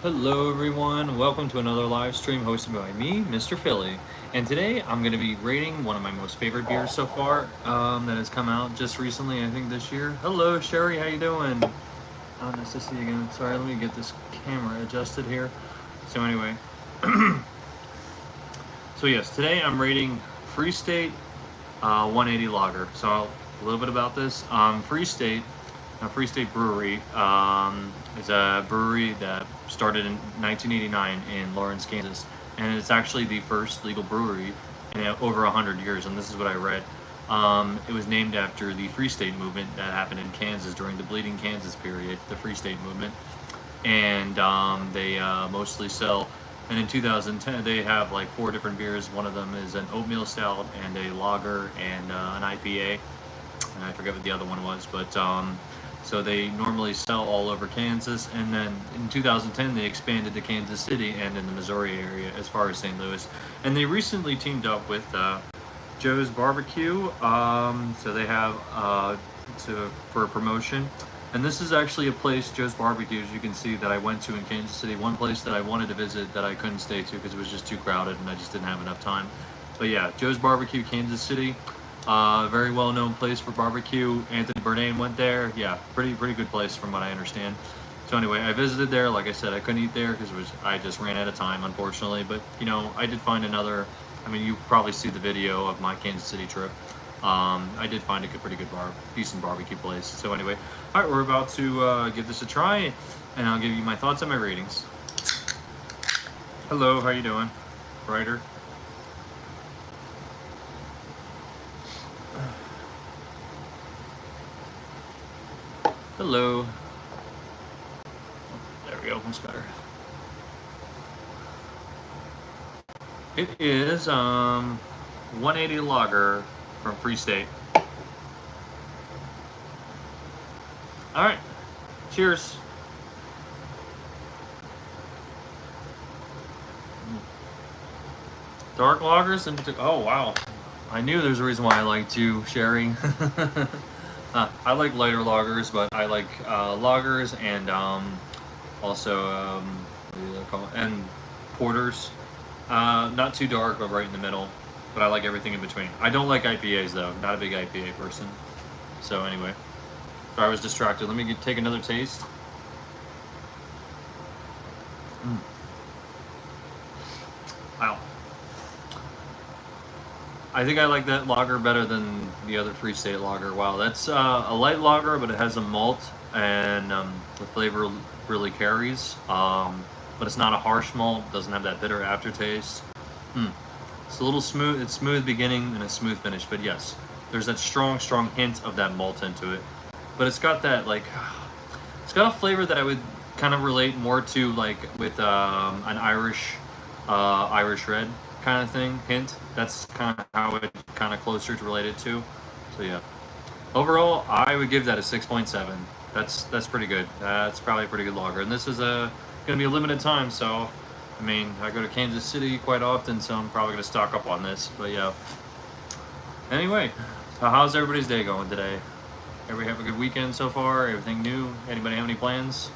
Hello everyone, welcome to another live stream hosted by me, Mr. Philly. And today I'm going to be rating one of my most favorite beers so far that has come out just recently, I think this year. Hello Sherry, how you doing? Oh, nice to see you again. Sorry, let me get this camera adjusted here. So anyway, so yes, today I'm rating Free State 180 Lager. So a little bit about this. Free State Brewery is a brewery that started in 1989 in Lawrence, Kansas, and it's actually the first legal brewery in over 100 years. And this is what I read. It was named after the Free State movement that happened in Kansas during the Bleeding Kansas period, the Free State movement, and they mostly sell. And in 2010, they have like 4 different beers. One of them is an oatmeal stout and a lager and an IPA. And I forget what the other one was, but so they normally sell all over Kansas, and then in 2010 they expanded to Kansas City and in the Missouri area as far as St. Louis. And they recently teamed up with Joe's Barbecue, so they have for a promotion. And this is actually a place, Joe's Barbecue, as you can see, that I went to in Kansas City. One place that I wanted to visit that I couldn't stay to because it was just too crowded and I just didn't have enough time. But yeah, Joe's Barbecue, Kansas City. Very well-known place for barbecue. Anthony Bourdain went there. Yeah, pretty good place from what I understand. So anyway, I visited there. Like I said, I couldn't eat there because I just ran out of time, unfortunately. But you know, I did find another. I mean, you probably see the video of my Kansas City trip. I did find a pretty good decent barbecue place. So anyway, all right, we're about to give this a try, and I'll give you my thoughts and my ratings. Hello, how you doing, Ryder? Hello. There we go, much better. It is 180 Lager from Free State. All right, cheers. Dark lagers in particular. Oh wow, I knew there's a reason why I liked you, Sherry. I like lighter lagers, but I like lagers and also what do they call it? And porters. Not too dark, but right in the middle. But I like everything in between. I don't like IPAs though. Not a big IPA person. So anyway, so I was distracted. Let me take another taste. Wow. I think I like that lager better than the other Free State lager. Wow, that's a light lager, but it has a malt, and the flavor really carries. But it's not a harsh malt. Doesn't have that bitter aftertaste. It's a little smooth. It's smooth beginning and a smooth finish. But yes, there's that strong hint of that malt into it. But it's got that like, it's got a flavor that I would kind of relate more to like with an Irish red kind of thing. Hint. That's kind of how it kind of closer to related to. So yeah. Overall, I would give that a 6.7. That's pretty good. That's probably a pretty good lager. And this is gonna be a limited time, so I mean, I go to Kansas City quite often, so I'm probably gonna stock up on this. But yeah. Anyway, so how's everybody's day going today? Everybody have a good weekend so far? Everything new? Anybody have any plans?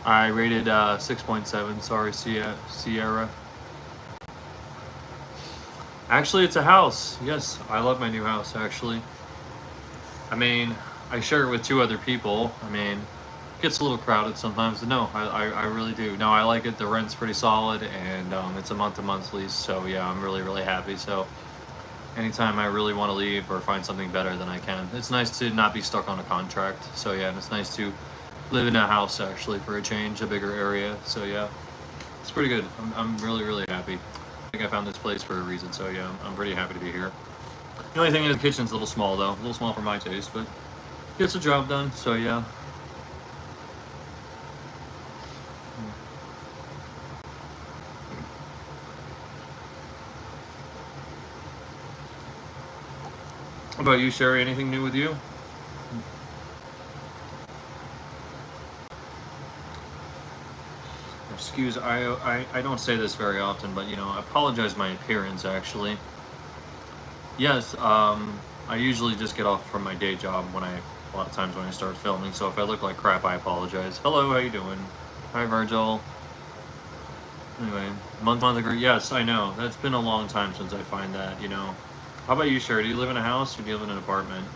I rated 6.7. Sorry, Sierra. Actually, it's a house. Yes, I love my new house, actually. I mean, I share it with 2 other people. I mean, it gets a little crowded sometimes, but no, I really do. No, I like it. The rent's pretty solid, and it's a month-to-month lease, so yeah, I'm really happy. So anytime I really want to leave or find something better, then I can. It's nice to not be stuck on a contract. So yeah, and it's nice to live in a house actually for a change, a bigger area. So yeah, it's pretty good. I'm really happy. I think I found this place for a reason. So yeah, I'm pretty happy to be here. The only thing is the kitchen's a little small though, a little small for my taste, but gets the job done. So yeah. How about you, Sherry? Anything new with you? excuse, I don't say this very often, but I apologize my appearance actually. Yes, I usually just get off from my day job a lot of times when I start filming, so if I look like crap, I apologize. Hello, how you doing? Hi, Virgil. Anyway, month ago, yes, I know. That's been a long time since I find that. How about you, Sherry? Do you live in a house or do you live in an apartment?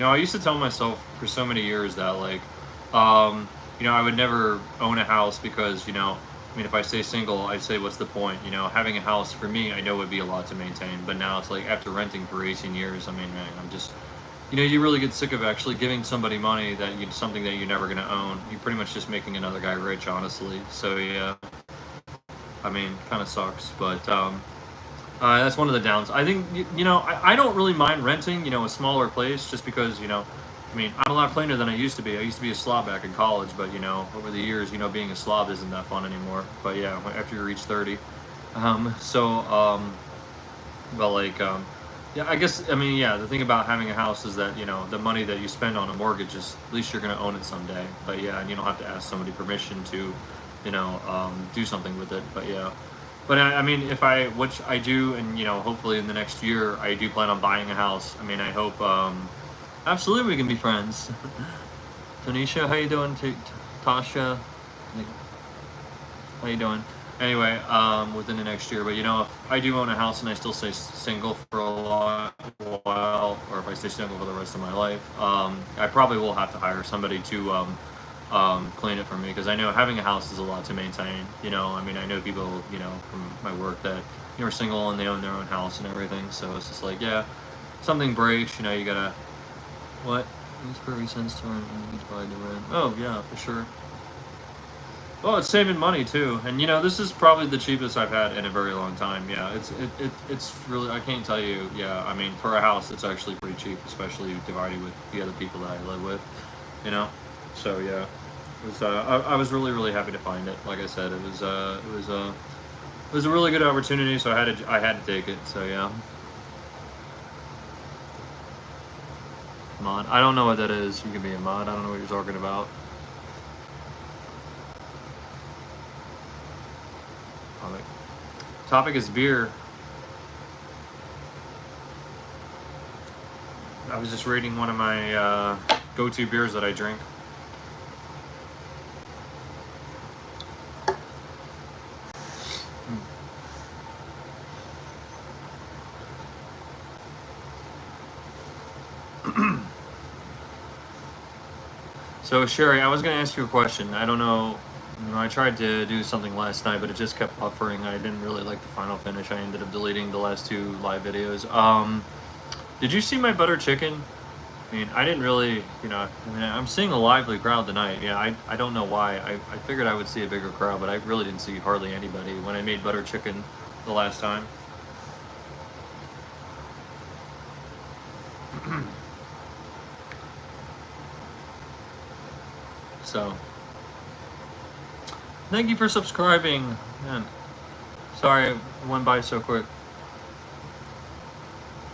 I used to tell myself for so many years that, like, I would never own a house because, I mean, if I stay single, I'd say, what's the point? Having a house for me, I know would be a lot to maintain. But now it's like after renting for 18 years, I mean, man, I'm just, you really get sick of actually giving somebody money something that you're never going to own. You're pretty much just making another guy rich, honestly. So, yeah, I mean, kind of sucks. But that's one of the downs. I think, I don't really mind renting, a smaller place just because, I mean, I'm a lot cleaner than I used to be. I used to be a slob back in college, but over the years, being a slob isn't that fun anymore. But yeah, after you reach 30, but like, yeah, I guess I mean, yeah, the thing about having a house is that the money that you spend on a mortgage is at least you're gonna own it someday. But yeah, and you don't have to ask somebody permission to, do something with it. But yeah. But I mean, which I do, and hopefully in the next year, I do plan on buying a house. I mean, I hope. Absolutely, we can be friends. Tanisha, how you doing? Tasha, how you doing? Anyway, within the next year, but if I do own a house and I still stay single for a while, or if I stay single for the rest of my life, I probably will have to hire somebody to clean it for me because I know having a house is a lot to maintain. I mean, I know people, from my work that are single and they own their own house and everything. So it's just like, yeah, something breaks, you gotta. What? Use per cents to buy the rent. Oh yeah, for sure. Oh, it's saving money too, and this is probably the cheapest I've had in a very long time. Yeah, it's really, I can't tell you. Yeah, I mean for a house, it's actually pretty cheap, especially divided with the other people that I live with. So yeah, it was. I was really happy to find it. Like I said, it was a really good opportunity, so I had to take it. So yeah. Mod. I don't know what that is. You can be a mod. I don't know what you're talking about. Topic is beer. I was just rating one of my go-to beers that I drink. So Sherry, I was going to ask you a question. I don't know. I tried to do something last night, but it just kept buffering. I didn't really like the final finish. I ended up deleting the last 2 live videos. Did you see my butter chicken? I mean, I didn't really, I mean, I'm seeing a lively crowd tonight. Yeah, I don't know why. I figured I would see a bigger crowd, but I really didn't see hardly anybody when I made butter chicken the last time. So, thank you for subscribing. Man, sorry it went by so quick.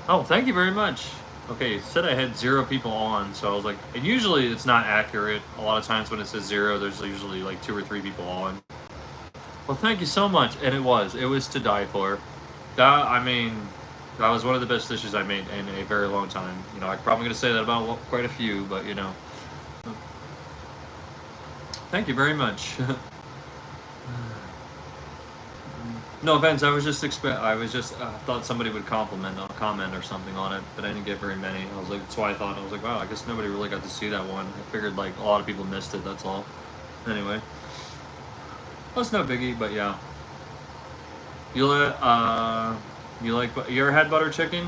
Oh, thank you very much. Okay, it said I had 0 people on, so I was like, and usually it's not accurate. A lot of times when it says 0, there's usually like 2 or 3 people on. Well, thank you so much, and it was to die for. I mean, that was one of the best dishes I made in a very long time. I'm probably gonna say that about quite a few, but thank you very much. No offense. I was just thought somebody would comment or something on it, but I didn't get very many. I was like, that's why I was like, wow, I guess nobody really got to see that one. I figured like a lot of people missed it. That's all. Anyway, well, it's no biggie, but yeah. You ever had butter chicken?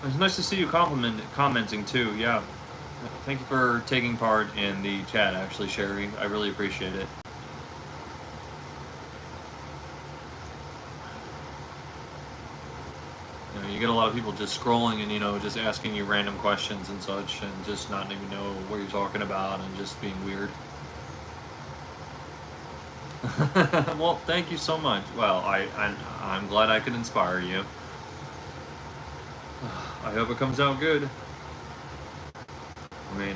It's nice to see you commenting too. Yeah, thank you for taking part in the chat. Actually, Sherry, I really appreciate it. of people just scrolling and just asking you random questions and such, and just not even know what you're talking about and just being weird. Well, thank you so much. Well, I'm glad I could inspire you. I hope it comes out good. I mean,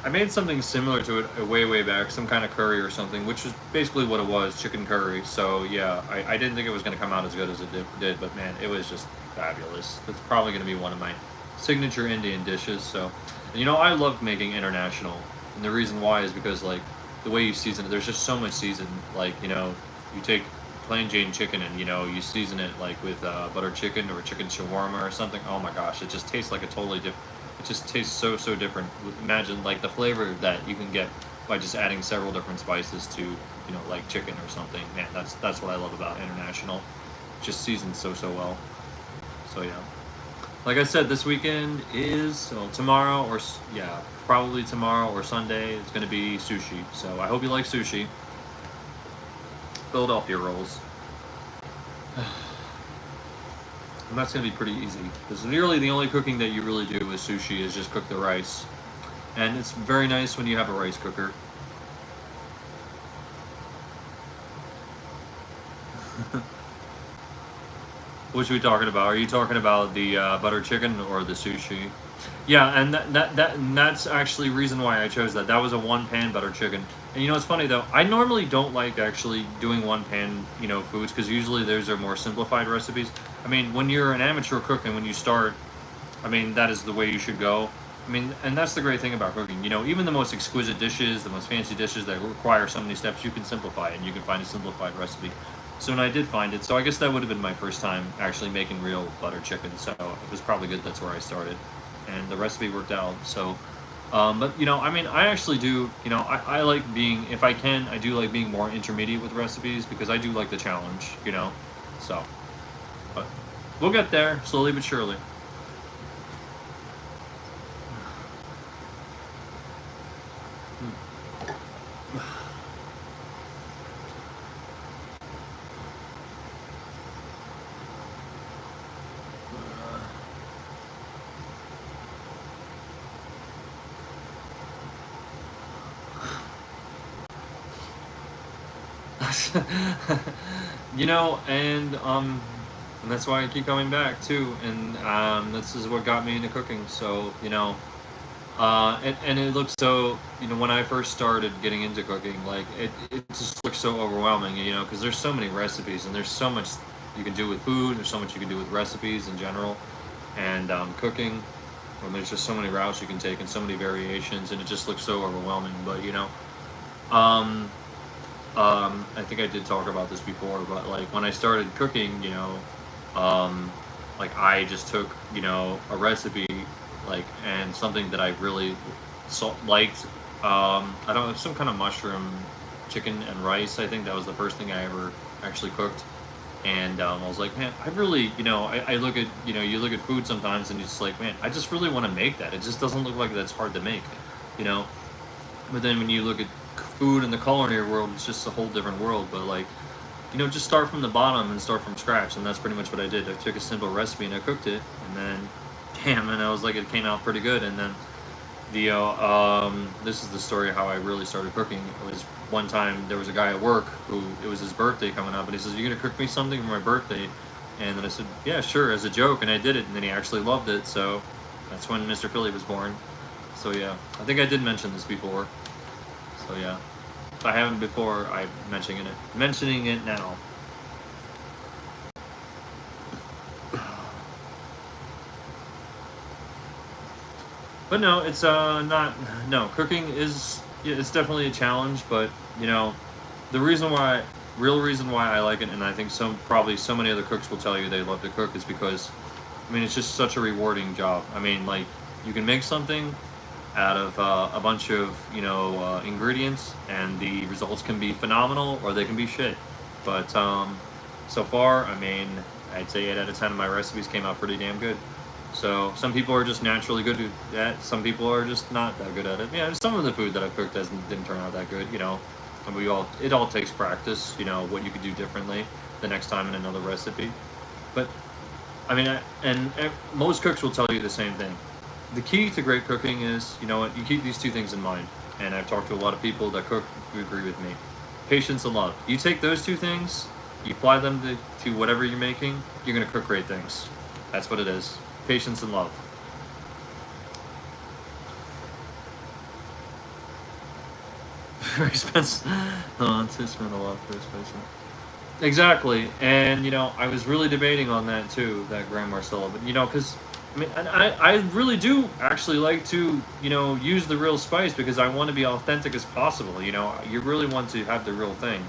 I made something similar to it way back, some kind of curry or something, which is basically what it was, chicken curry. So yeah, I didn't think it was going to come out as good as it did, but man, it was just fabulous. It's probably going to be one of my signature Indian dishes. So, and I love making international, and the reason why is because like the way you season it, there's just so much season. Like you take plain Jane chicken and you season it like with butter chicken or chicken shawarma or something. Oh my gosh, it just tastes like a totally different. It just tastes so different. Imagine like the flavor that you can get by just adding several different spices to like chicken or something. Man, that's what I love about international. Just seasons so well. So yeah, like I said, this weekend is tomorrow or yeah, probably tomorrow or Sunday. It's gonna be sushi. So I hope you like sushi. Philadelphia rolls. And that's going to be pretty easy, because nearly the only cooking that you really do with sushi is just cook the rice. And it's very nice when you have a rice cooker. What are we talking about? Are you talking about the butter chicken or the sushi? Yeah, and that's actually reason why I chose that. That was a one-pan butter chicken. And it's funny though, I normally don't like actually doing one-pan, foods, because usually those are more simplified recipes. I mean, when you're an amateur cook and when you start, I mean, that is the way you should go. I mean, and that's the great thing about cooking. Even the most exquisite dishes, the most fancy dishes that require so many steps, you can simplify it and you can find a simplified recipe. So when I did find it, so I guess that would have been my first time actually making real butter chicken. So it was probably good that's where I started. And the recipe worked out. So, but I mean, I actually do, I like being, if I can, I do like being more intermediate with recipes, because I do like the challenge, so, but we'll get there slowly but surely. And that's why I keep coming back too, and this is what got me into cooking. So and it looks so, when I first started getting into cooking, like it just looks so overwhelming, because there's so many recipes and there's so much you can do with food. There's so much you can do with recipes in general, and cooking. And there's just so many routes you can take and so many variations, and it just looks so overwhelming. But I think I did talk about this before, but like when I started cooking, like I just took, a recipe, like, and something that I really liked. I don't know, some kind of mushroom, chicken and rice. I think that was the first thing I ever actually cooked. And I was like, man, I really, I look at, you look at food sometimes and you're just like, man, I just really want to make that. It just doesn't look like that's hard to make, But then when you look at food in the culinary world, it's just a whole different world. But like, just start from the bottom and start from scratch, and that's pretty much what I did. I took a simple recipe and I cooked it, and then, damn, and I was like, it came out pretty good. And then this is the story of how I really started cooking. It was one time there was a guy at work who, it was his birthday coming up, and he says, "You gonna cook me something for my birthday?" And then I said, "Yeah, sure," as a joke, and I did it, and then he actually loved it. So that's when Mr. Philly was born. So yeah, I think I did mention this before. So yeah, if I haven't before, I'm mentioning it now. But no, it's not. No, cooking is, yeah, it's definitely a challenge. But the real reason why I like it, and I think probably so many other cooks will tell you they love to cook, is because, I mean, it's just such a rewarding job. I mean, like, you can make something out of a bunch of ingredients, and the results can be phenomenal or they can be shit. But so far, I mean, I'd say 8 out of 10 of my recipes came out pretty damn good. So some people are just naturally good at that. Some people are just not that good at it. Yeah, some of the food that I've cooked didn't turn out that good. And it all takes practice. What you could do differently. the next time in another recipe. But I mean, most cooks will tell you the same thing. The key to great cooking is, you know what, you keep these two things in mind. And I've talked to a lot of people that cook who agree with me. Patience and love. You take those two things, you apply them to whatever you're making, you're going to cook great things. That's what it is. Patience and love. Very expensive. No, it's just been a lot for expensive. Exactly, and you know, I was really debating on that too, that Grand Marcella. But you know, because I mean, and I really do actually like to, you know, use the real spice because I want to be authentic as possible. You know, you really want to have the real thing.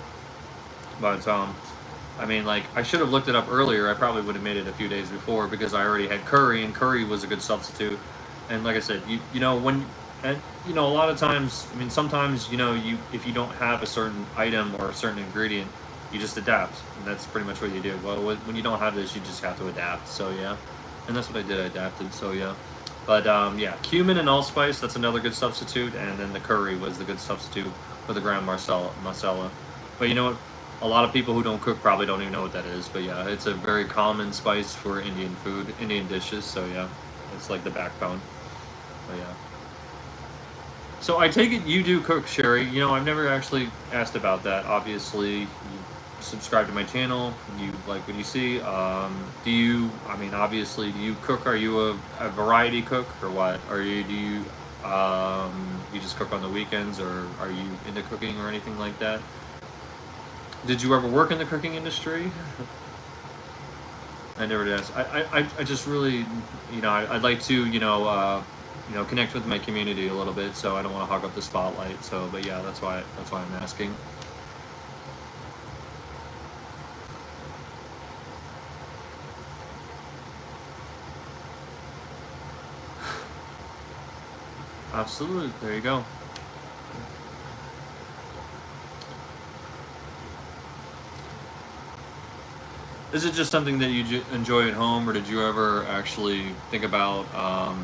But I mean, like I should have looked it up earlier. I probably would have made it a few days before because I already had curry, and curry was a good substitute. And like I said, you know when. And you know, a lot of times, I mean, sometimes you know, you if you don't have a certain item or a certain ingredient, you just adapt, and that's pretty much what you do. Well, when you don't have this, you just have to adapt. So yeah, and that's what I did. I adapted. So yeah, but yeah, cumin and allspice, that's another good substitute, and then the curry was the good substitute for the Grand Marcella. But you know what? A lot of people who don't cook probably don't even know what that is. But yeah, it's a very common spice for Indian food, Indian dishes. So yeah, it's like the backbone. But yeah. So I take it you do cook, Sherry. You know, I've never actually asked about that. Obviously, you subscribe to my channel. You like what you see. Do you? I mean, obviously, do you cook? Are you a variety cook or what? Or you just cook on the weekends, or are you into cooking or anything like that? Did you ever work in the cooking industry? I never did. I just really, you know, I'd like to, you know, connect with my community a little bit. So I don't want to hog up the spotlight. So, but yeah, that's why I'm asking. Absolutely. There you go. Is it just something that you enjoy at home, or did you ever actually think about,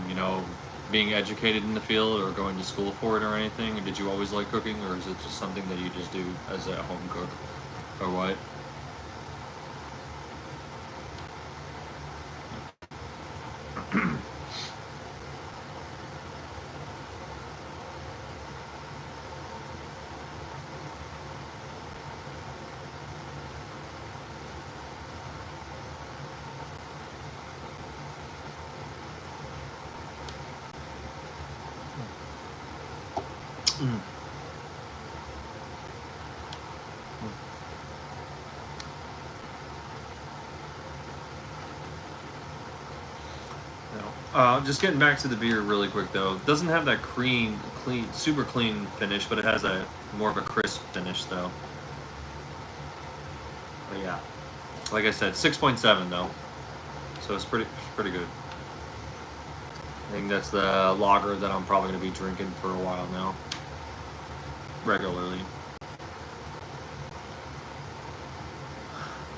you know, being educated in the field or going to school for it or anything? Or did you always like cooking, or is it just something that you just do as a home cook, or what? Mm. No. Just getting back to the beer really quick though. It doesn't have that clean, super clean finish, but it has a more of a crisp finish though. But yeah, like I said, 6.7 though, so it's pretty good. I think that's the lager that I'm probably gonna be drinking for a while now, regularly.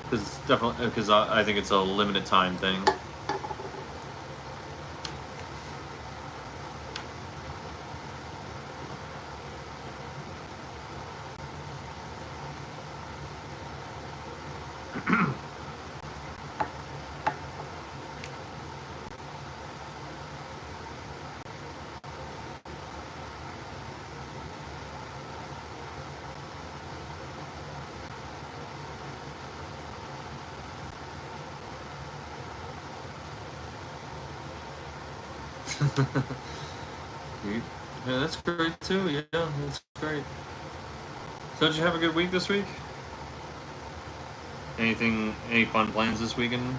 Because it's definitely because I think it's a limited time thing. Yeah, that's great too. Yeah, that's great. So did you have a good week this week? Any fun plans this weekend?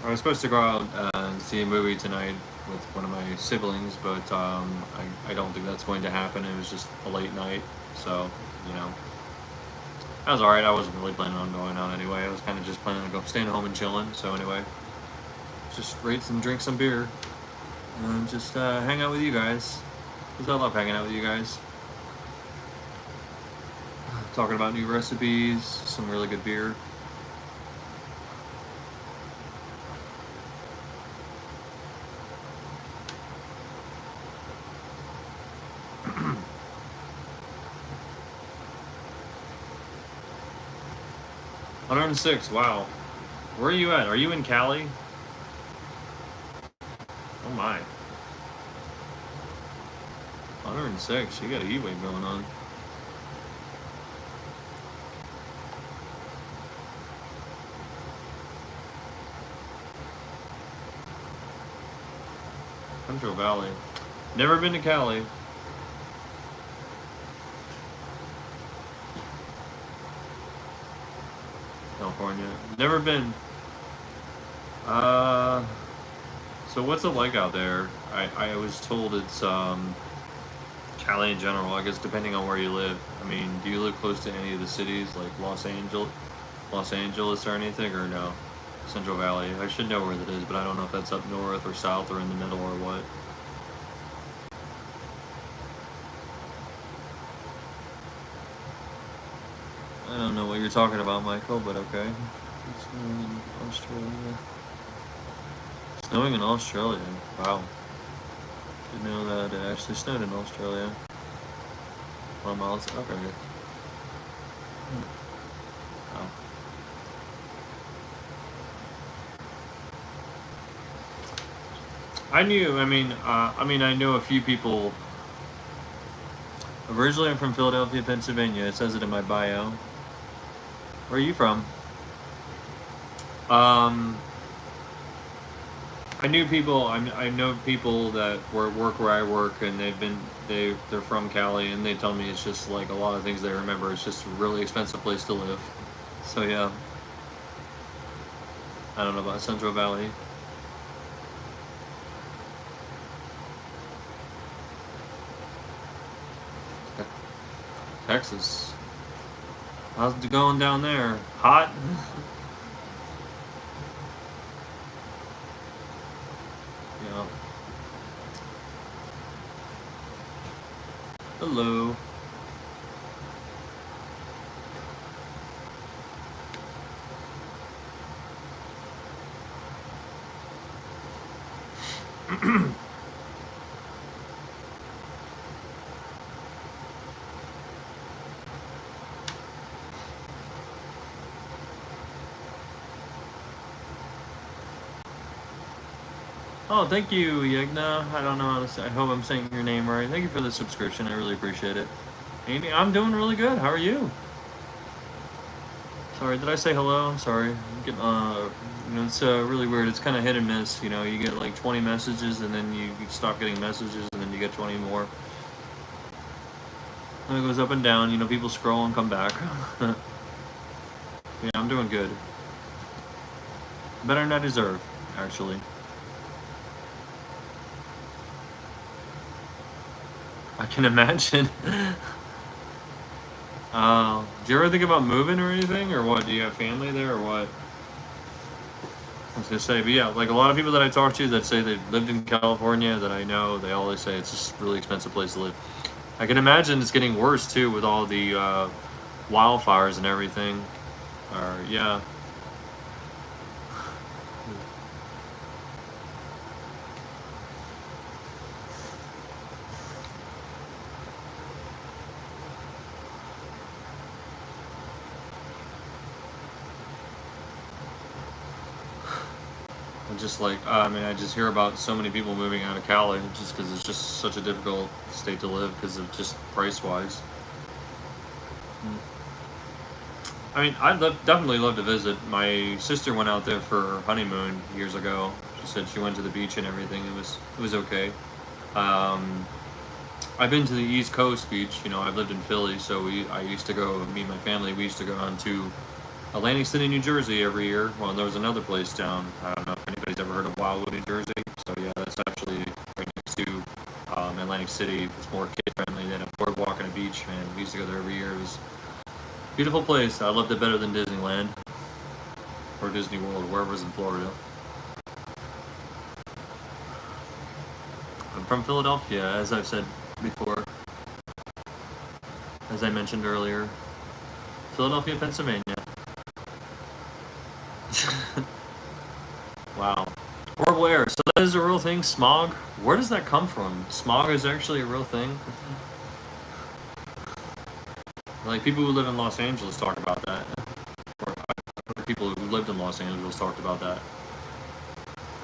I was supposed to go out and see a movie tonight with one of my siblings, but I don't think that's going to happen. It was just a late night, so you know, I was alright. I wasn't really planning on going out anyway. I was kind of just planning on staying home and chilling. So anyway, just drink some beer, and just hang out with you guys. Because I love hanging out with you guys, talking about new recipes, some really good beer. 106. Wow. Where are you at? Are you in Cali? Oh my. 106. You got a heat wave going on. Central Valley. Never been to Cali. California. Never been. So what's it like out there? I was told it's Cali in general. I guess depending on where you live. I mean, do you live close to any of the cities like Los Angeles or anything, or no? Central Valley. I should know where that is, but I don't know if that's up north or south or in the middle or what. I don't know what you're talking about, Michael, but okay. It's snowing in Australia. Snowing in Australia. Wow. Didn't know that it actually snowed in Australia. 1 mile. Okay. Wow. I know a few people. Originally, I'm from Philadelphia, Pennsylvania. It says it in my bio. Where are you from? I know people that work where I work, and they're from Cali, and they tell me it's just like a lot of things they remember. It's just a really expensive place to live. So yeah, I don't know about Central Valley. Texas. How's it going down there? Hot? Yeah. Hello. Oh, thank you, Yegna. I don't know how to say. I hope I'm saying your name right. Thank you for the subscription. I really appreciate it. Amy, I'm doing really good. How are you? Sorry, did I say hello? I'm sorry. It's really weird. It's kind of hit and miss. You know, you get like 20 messages, and then you stop getting messages, and then you get 20 more. And it goes up and down. You know, people scroll and come back. Yeah, I'm doing good. Better than I deserve, actually. I can imagine. Do you ever think about moving or anything, or what? Do you have family there, or what? I was gonna say, but yeah, like a lot of people that I talk to that say they lived in California that I know, they always say it's just a really expensive place to live. I can imagine it's getting worse too with all the wildfires and everything. Or yeah. Just like I just hear about so many people moving out of Cali just because it's just such a difficult state to live because of just price wise. I mean, definitely love to visit. My sister went out there for her honeymoon years ago. She said she went to the beach and everything. It was okay. I've been to the East Coast beach. You know, I've lived in Philly, so I used to go. Me and my family, we used to go on to Atlantic City, New Jersey every year. Well, and there was another place down. I don't know if anybody's ever heard of Wildwood, New Jersey. So yeah, that's actually right next to Atlantic City. It's more kid friendly than a boardwalk and a beach. Man, we used to go there every year. It was a beautiful place. I loved it better than Disneyland or Disney World, wherever it was in Florida. I'm from Philadelphia, as I've said before, as I mentioned earlier. Philadelphia, Pennsylvania. Wow. Horrible air. So that is a real thing? Smog? Where does that come from? Smog is actually a real thing? Like, people who live in Los Angeles talk about that. Los Angeles talked about that.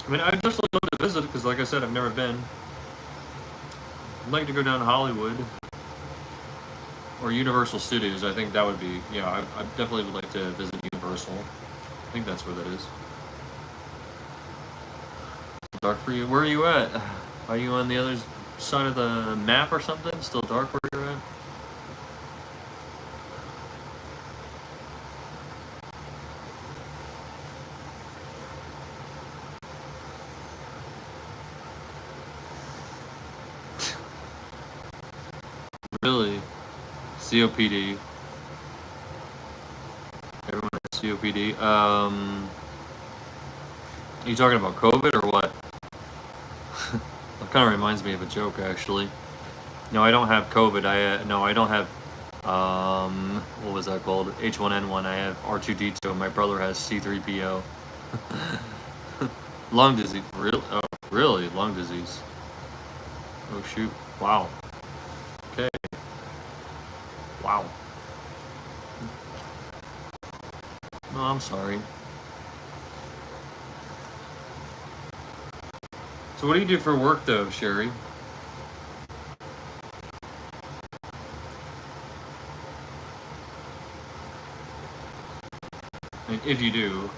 I mean, I'd definitely love to visit because, like I said, I've never been. I'd like to go down to Hollywood or Universal Studios. I think that would be, yeah, I definitely would like to visit Universal. I think that's where that is. Dark for you. Where are you at? Are you on the other side of the map or something? Still dark where you're at? Really? COPD. Everyone has COPD. Are you talking about COVID or what? That kind of reminds me of a joke, actually. No, I don't have COVID. No, I don't have. What was that called? H1N1. I have R2D2. My brother has C3PO. Lung disease. Really? Oh, really? Lung disease. Oh shoot! Wow. Okay. Wow. No, I'm sorry. So what do you do for work, though, Sherry? I mean, if you do.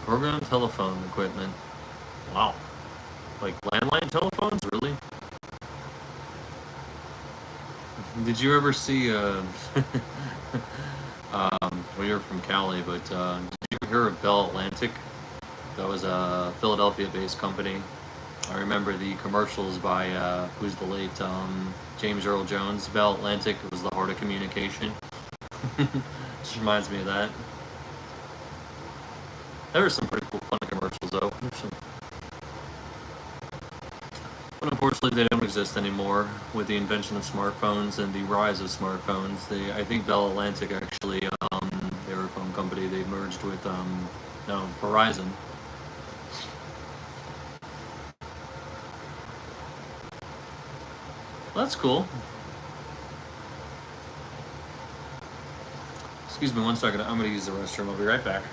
Program telephone equipment. Wow. Like landline telephones, really? Did you ever see, well, you're from Cali, but did you hear of Bell Atlantic? That was a Philadelphia-based company. I remember the commercials by, who's the late, James Earl Jones. Bell Atlantic, it was the heart of communication. Just reminds me of that. There were some pretty cool, fun commercials, though. But unfortunately, they don't exist anymore with the invention of smartphones and the rise of smartphones. I think Bell Atlantic actually, they were a phone company. They merged with, no, Verizon. Well, that's cool. Excuse me one second. I'm going to use the restroom. I'll be right back.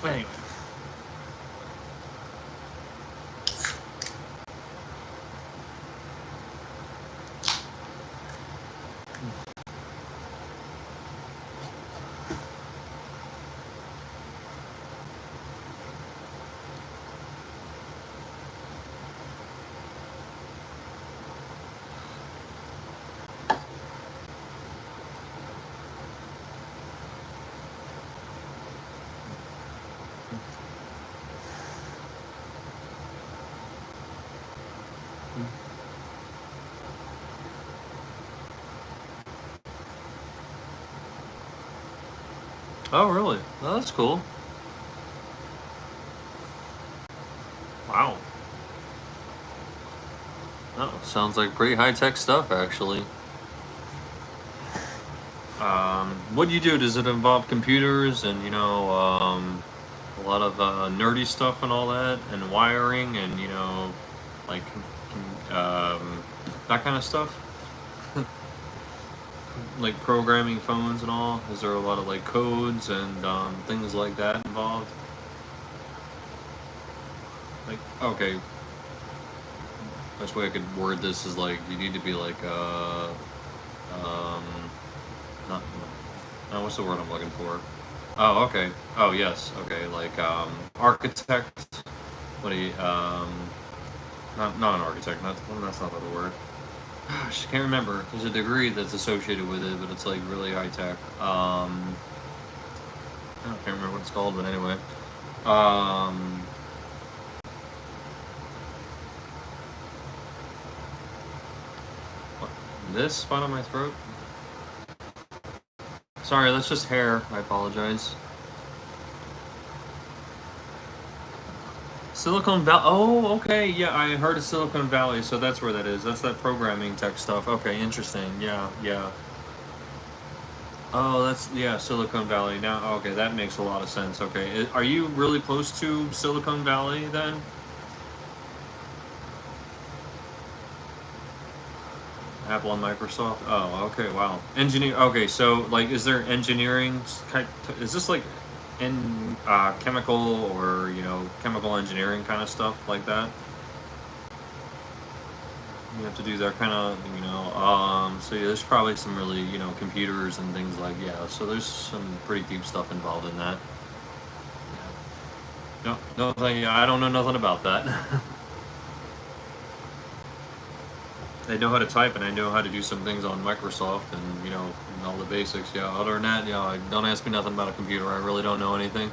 Anyway. Oh, really? Oh, that's cool. Wow. Oh, sounds like pretty high-tech stuff, actually. what do you do? Does it involve computers and a lot of nerdy stuff and all that, and wiring and like that kind of stuff? Like programming phones and all? Is there a lot of like codes and things like that involved? Like, okay, best way I could word this is like you need to be like um, not what's the word I'm looking for? Oh, okay. Oh, yes. Okay, like architect. What do you not an architect. That's not the word. Gosh, I can't remember. There's a degree that's associated with it, but it's like really high tech. I can't remember what it's called, but anyway. Um, what, this spot on my throat? Sorry, that's just hair. I apologize. Silicon Valley. Oh, okay. Yeah, I heard of Silicon Valley, so that's where that is. That's that programming tech stuff. Okay, interesting. Yeah, yeah. Oh, that's yeah, Silicon Valley. Now, okay, that makes a lot of sense. Okay, are you really close to Silicon Valley then? Apple and Microsoft. Oh, okay. Wow. Engineer. Okay, so like, is there engineering? Is this like in chemical or chemical engineering kind of stuff like that? You have to do that kind of so yeah, there's probably some really computers and things like yeah. So there's some pretty deep stuff involved in that. No, no, I don't know nothing about that. I know how to type and I know how to do some things on Microsoft and all the basics. Yeah. Other than that, don't ask me nothing about a computer. I really don't know anything.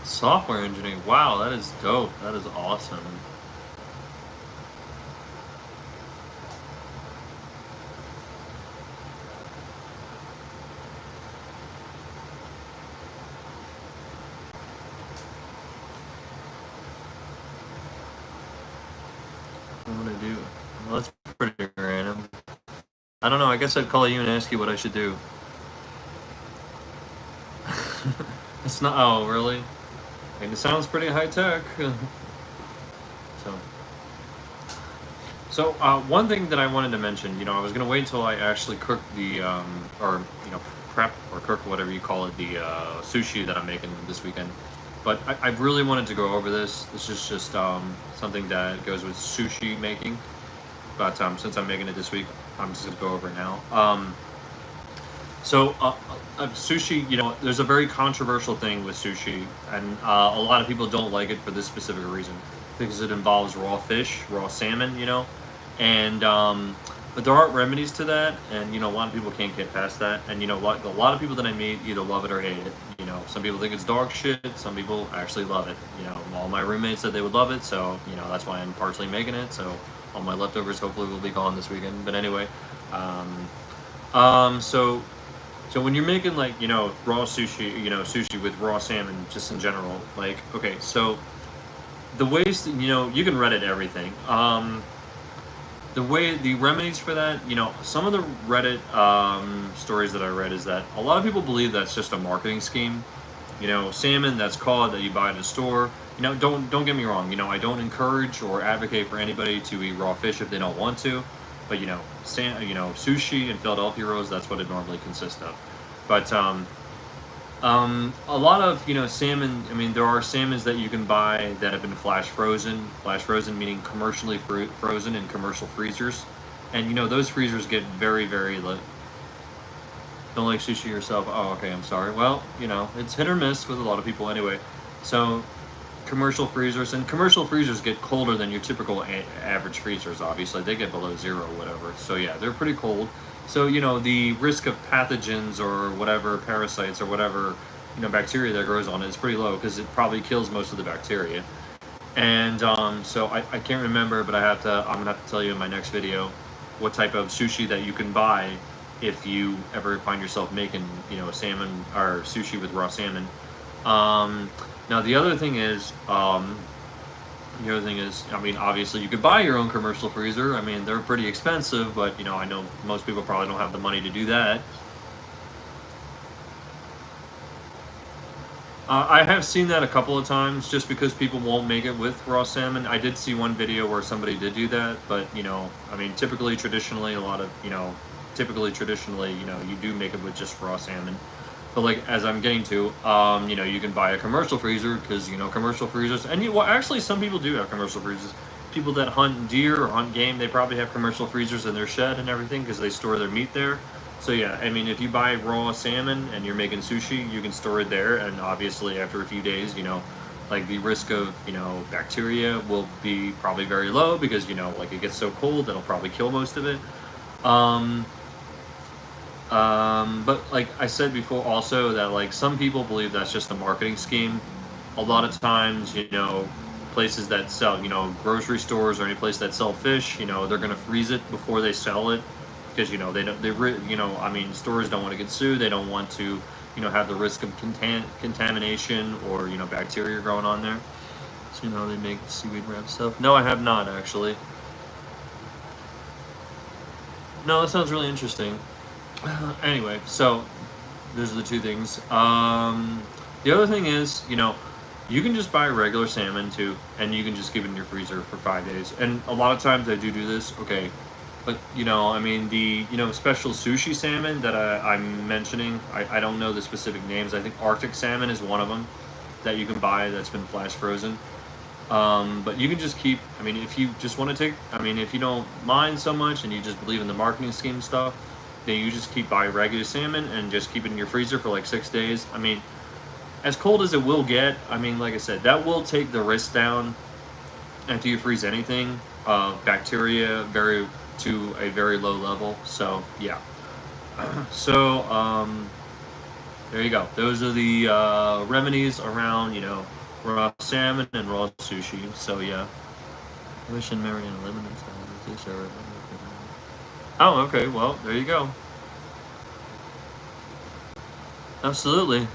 Software engineering. Wow, that is dope. That is awesome. What am I gonna do? Well, that's pretty random. I don't know. I guess I'd call you and ask you what I should do. It's not. Oh, really? I mean, it sounds pretty high tech. So, one thing that I wanted to mention, I was gonna wait until I actually cook the or prep or cook whatever you call it, the sushi that I'm making this weekend. But I really wanted to go over this. This is just something that goes with sushi making. But since I'm making it this week, I'm just gonna go over it now. So, sushi, there's a very controversial thing with sushi, and a lot of people don't like it for this specific reason because it involves raw fish, raw salmon, and but there are remedies to that, and a lot of people can't get past that, and what, a lot of people that I meet either love it or hate it. Some people think it's dog shit, some people actually love it. All my roommates said they would love it, so that's why I'm partially making it. So all my leftovers hopefully will be gone this weekend. But anyway, so. So when you're making like raw sushi, sushi with raw salmon, just in general, like okay, so the ways that, you can Reddit everything. The remedies for that, some of the Reddit stories that I read is that a lot of people believe that's just a marketing scheme. Salmon that's caught that you buy at a store. Don't get me wrong. I don't encourage or advocate for anybody to eat raw fish if they don't want to. But sushi and Philadelphia rolls, that's what it normally consists of. But a lot of salmon. I mean, there are salmons that you can buy that have been flash frozen. Flash frozen meaning commercially frozen in commercial freezers, and those freezers get very very lit. Don't like sushi yourself? Oh, okay. I'm sorry. Well, it's hit or miss with a lot of people anyway. So commercial freezers get colder than your typical average freezers. Obviously, they get below zero or whatever. So yeah, they're pretty cold. So the risk of pathogens or whatever parasites or whatever bacteria that grows on it is pretty low because it probably kills most of the bacteria. And so I can't remember, but I'm gonna have to tell you in my next video what type of sushi that you can buy if you ever find yourself making, salmon or sushi with raw salmon. Now the other thing is, I mean, obviously you could buy your own commercial freezer. I mean, they're pretty expensive, but I know most people probably don't have the money to do that. I have seen that a couple of times, just because people won't make it with raw salmon. I did see one video where somebody did do that, but I mean, traditionally, you do make it with just raw salmon. But like, as I'm getting to, you can buy a commercial freezer, because commercial freezers, and well, actually, some people do have commercial freezers. People that hunt deer or hunt game, they probably have commercial freezers in their shed and everything, because they store their meat there. So yeah, I mean, if you buy raw salmon and you're making sushi, you can store it there, and obviously after a few days, like, the risk of bacteria will be probably very low, because like, it gets so cold that'll probably kill most of it. But like I said before, also, that like some people believe that's just a marketing scheme. A lot of times, places that sell, grocery stores or any place that sell fish, they're gonna freeze it before they sell it, because they don't, I mean, stores don't want to get sued. They don't want to, have the risk of contamination or bacteria growing on there. So they make seaweed wrap stuff. No, I have not, actually. No, that sounds really interesting. Anyway, so those are the two things. The other thing is, you can just buy regular salmon too, and you can just keep it in your freezer for 5 days. And a lot of times I do this. Okay, but I mean, the special sushi salmon that I'm mentioning, I don't know the specific names. I think Arctic salmon is one of them that you can buy that's been flash frozen. But you can just keep. I mean, if you just want to take. I mean, if you don't mind so much and you just believe in the marketing scheme stuff, then you just keep buying regular salmon and just keep it in your freezer for like 6 days. I mean, as cold as it will get, I mean, like I said, that will take the risk down after you freeze anything of bacteria to a very low level. So yeah. So there you go. Those are the remedies around raw salmon and raw sushi. So yeah. I wish in Mariana Lebanon style. Oh, okay. Well, there you go. Absolutely.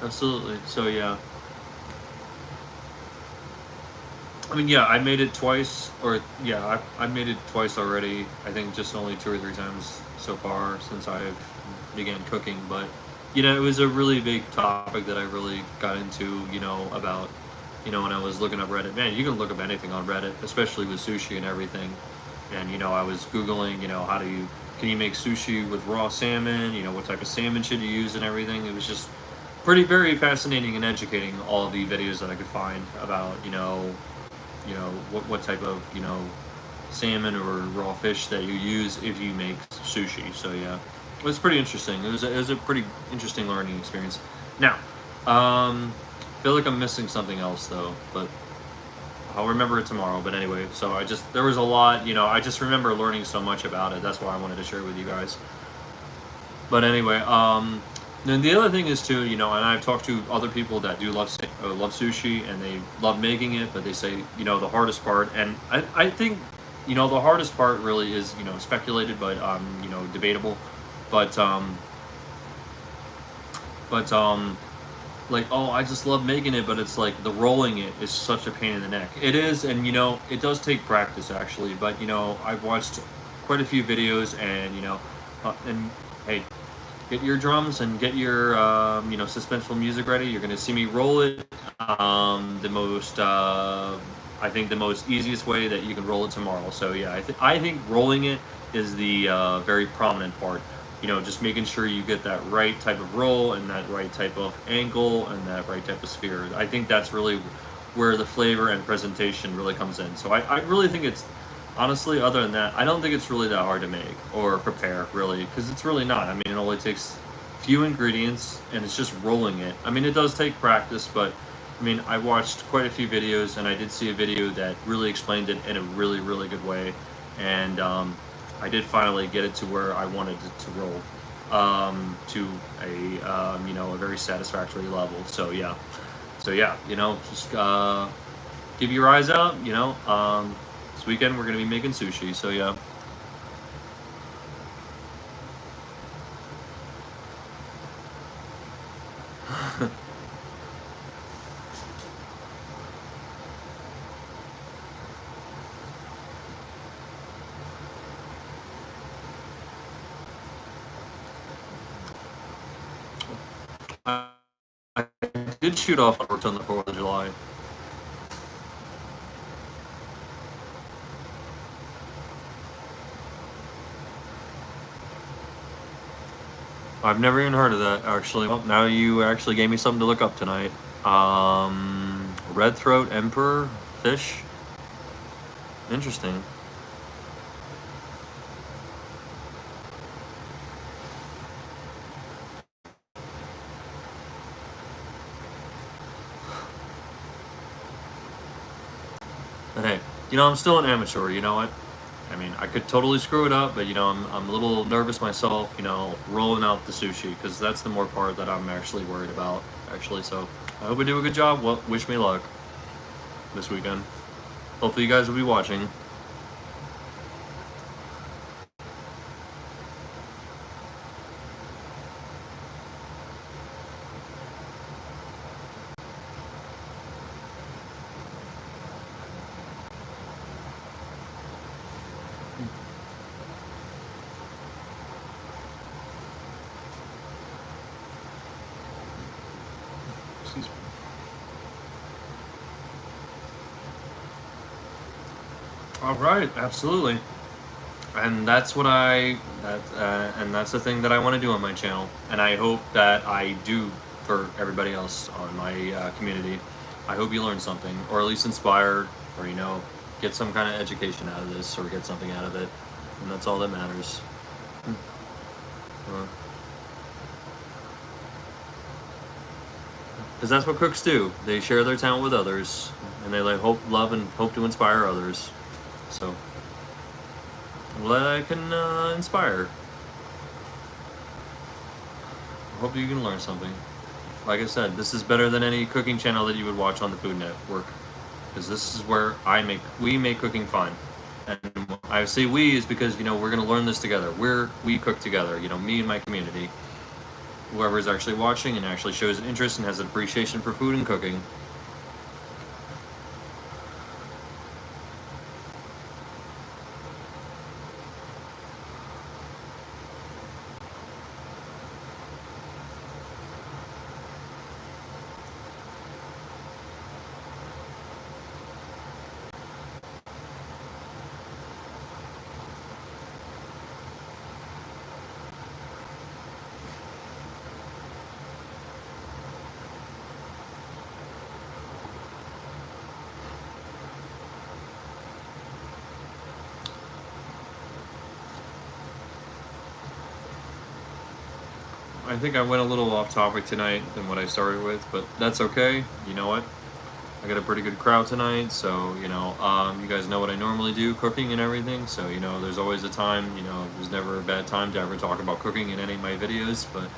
Absolutely. So yeah. I mean, yeah, I made it twice, or yeah, I made it twice already. I think just only 2 or 3 times so far since I've began cooking. But it was a really big topic that I really got into. About when I was looking up Reddit. Man, you can look up anything on Reddit, especially with sushi and everything. And I was googling, can you make sushi with raw salmon? What type of salmon should you use and everything. It was just very fascinating and educating, all the videos that I could find about what type of salmon or raw fish that you use if you make sushi. So yeah, it was pretty interesting. It was a pretty interesting learning experience. Now, I feel like I'm missing something else though, but I'll remember it tomorrow. But anyway, so there was a lot, I just remember learning so much about it. That's why I wanted to share with you guys. But anyway, then the other thing is too, and I've talked to other people that do love sushi and they love making it, but they say, the hardest part, and I think, the hardest part really is, speculated, but, debatable, but, like, oh, I just love making it, but it's like the rolling it is such a pain in the neck. It is, and it does take practice actually. But I've watched quite a few videos, and and hey, get your drums and get your suspenseful music ready. You're gonna see me roll it. I think the most easiest way that you can roll it tomorrow. So yeah, I think rolling it is the very prominent part. Just making sure you get that right type of roll and that right type of angle and that right type of sphere. I think that's really where the flavor and presentation really comes in. So I really think it's, honestly, other than that, I don't think it's really that hard to make or prepare, really, because it's really not. I mean, it only takes few ingredients and it's just rolling it. I mean, it does take practice, but I mean, I watched quite a few videos, and I did see a video that really explained it in a really, really good way. And I did finally get it to where I wanted it to roll to a very satisfactory level. So yeah, just keep your eyes out. This weekend we're gonna be making sushi. So yeah. did shoot off fireworks on the 4th of July. I've never even heard of that, actually. Well, now you actually gave me something to look up tonight. Red throat emperor fish. Interesting. But hey, I'm still an amateur. You know what? I mean, I could totally screw it up, but I'm a little nervous myself. Rolling out the sushi, because that's the more part that I'm actually worried about. Actually, so I hope I do a good job. Well, wish me luck this weekend. Hopefully, you guys will be watching. All right, absolutely, and that's what and that's the thing that I want to do on my channel, and I hope that I do for everybody else on my community. I hope you learn something, or at least inspired, or get some kind of education out of this, or get something out of it, and that's all that matters. Because that's what cooks do. They share their talent with others, and they love, and hope to inspire others. So, I'm glad I can inspire. I hope you can learn something. Like I said, this is better than any cooking channel that you would watch on the Food Network, because this is where we make cooking fun. And I say we is because we're gonna learn this together. We cook together. Me and my community. Whoever is actually watching and actually shows an interest and has an appreciation for food and cooking. I think I went a little off topic tonight than what I started with, but that's okay. You know what? I got a pretty good crowd tonight, so you guys know what I normally do, cooking and everything. So there's always a time. There's never a bad time to ever talk about cooking in any of my videos. But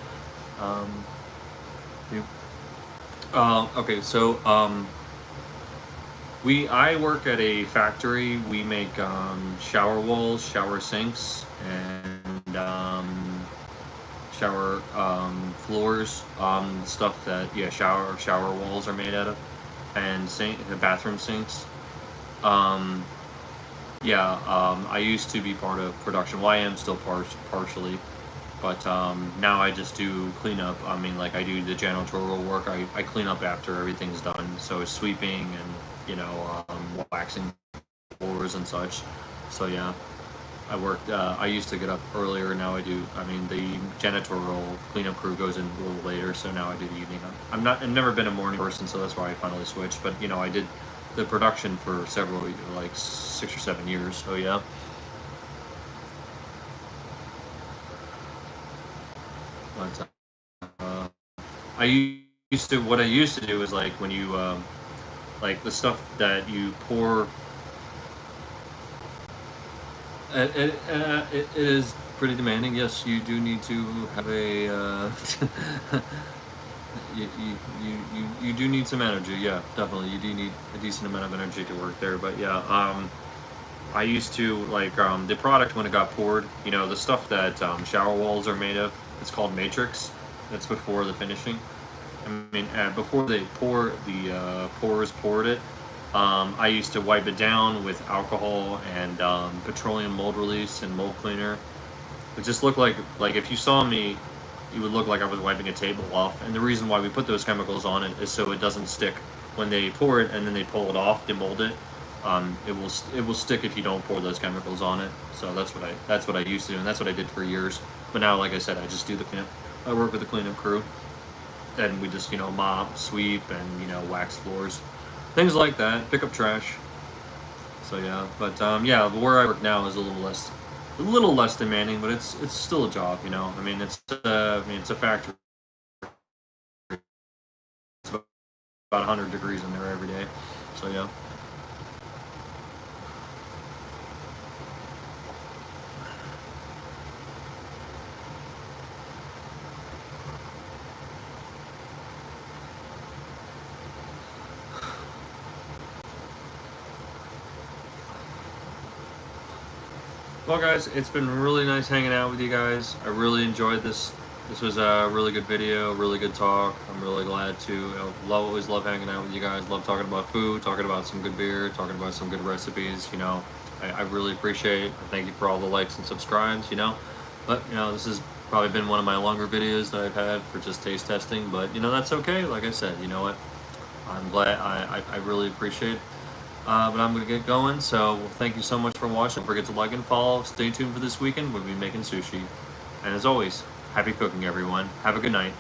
okay, so I work at a factory. We make shower walls, shower sinks, and shower floors, stuff that shower walls are made out of, and bathroom sinks. I used to be part of production. Well, I am still partially, but now I just do cleanup. I mean, like, I do the janitorial work. I clean up after everything's done, so sweeping and waxing floors and such. So yeah. I used to get up earlier, now I do. I mean, the janitorial cleanup crew goes in a little later, so now I do the evening. I've never been a morning person, so that's why I finally switched. But, I did the production for several, like 6 or 7 years, so yeah. But, what I used to do is, like, when you, like, the stuff that you pour. It is pretty demanding. Yes, you do need to have a. You do need some energy. Yeah, definitely. You do need a decent amount of energy to work there. But yeah, I used to like the product when it got poured. The stuff that shower walls are made of. It's called matrix. That's before the finishing. I mean, before they poured it. I used to wipe it down with alcohol and petroleum mold release and mold cleaner. It just looked like if you saw me it would look like I was wiping a table off. And the reason why we put those chemicals on it is so it doesn't stick when they pour it and then they pull it off, demold it. It will stick if you don't pour those chemicals on it. So that's what I used to do, and that's what I did for years. But now, like I said, I just do the cleanup. I work with the cleanup crew, and we just mop, sweep, and wax floors, things like that. Pick up trash. So yeah, but yeah, where I work now is a little less demanding, but it's still a job. I mean, it's a factory. It's about 100 degrees in there every day. So yeah. Well, guys, it's been really nice hanging out with you guys. I really enjoyed this. This was a really good video, really good talk. I'm really glad to. Always love hanging out with you guys. Love talking about food, talking about some good beer, talking about some good recipes. I really appreciate it. Thank you for all the likes and subscribes. But this has probably been one of my longer videos that I've had for just taste testing. But that's okay. Like I said, you know what? I'm glad. I really appreciate it. But I'm going to get going, so thank you so much for watching. Don't forget to like and follow. Stay tuned for this weekend. We'll be making sushi. And as always, happy cooking, everyone. Have a good night.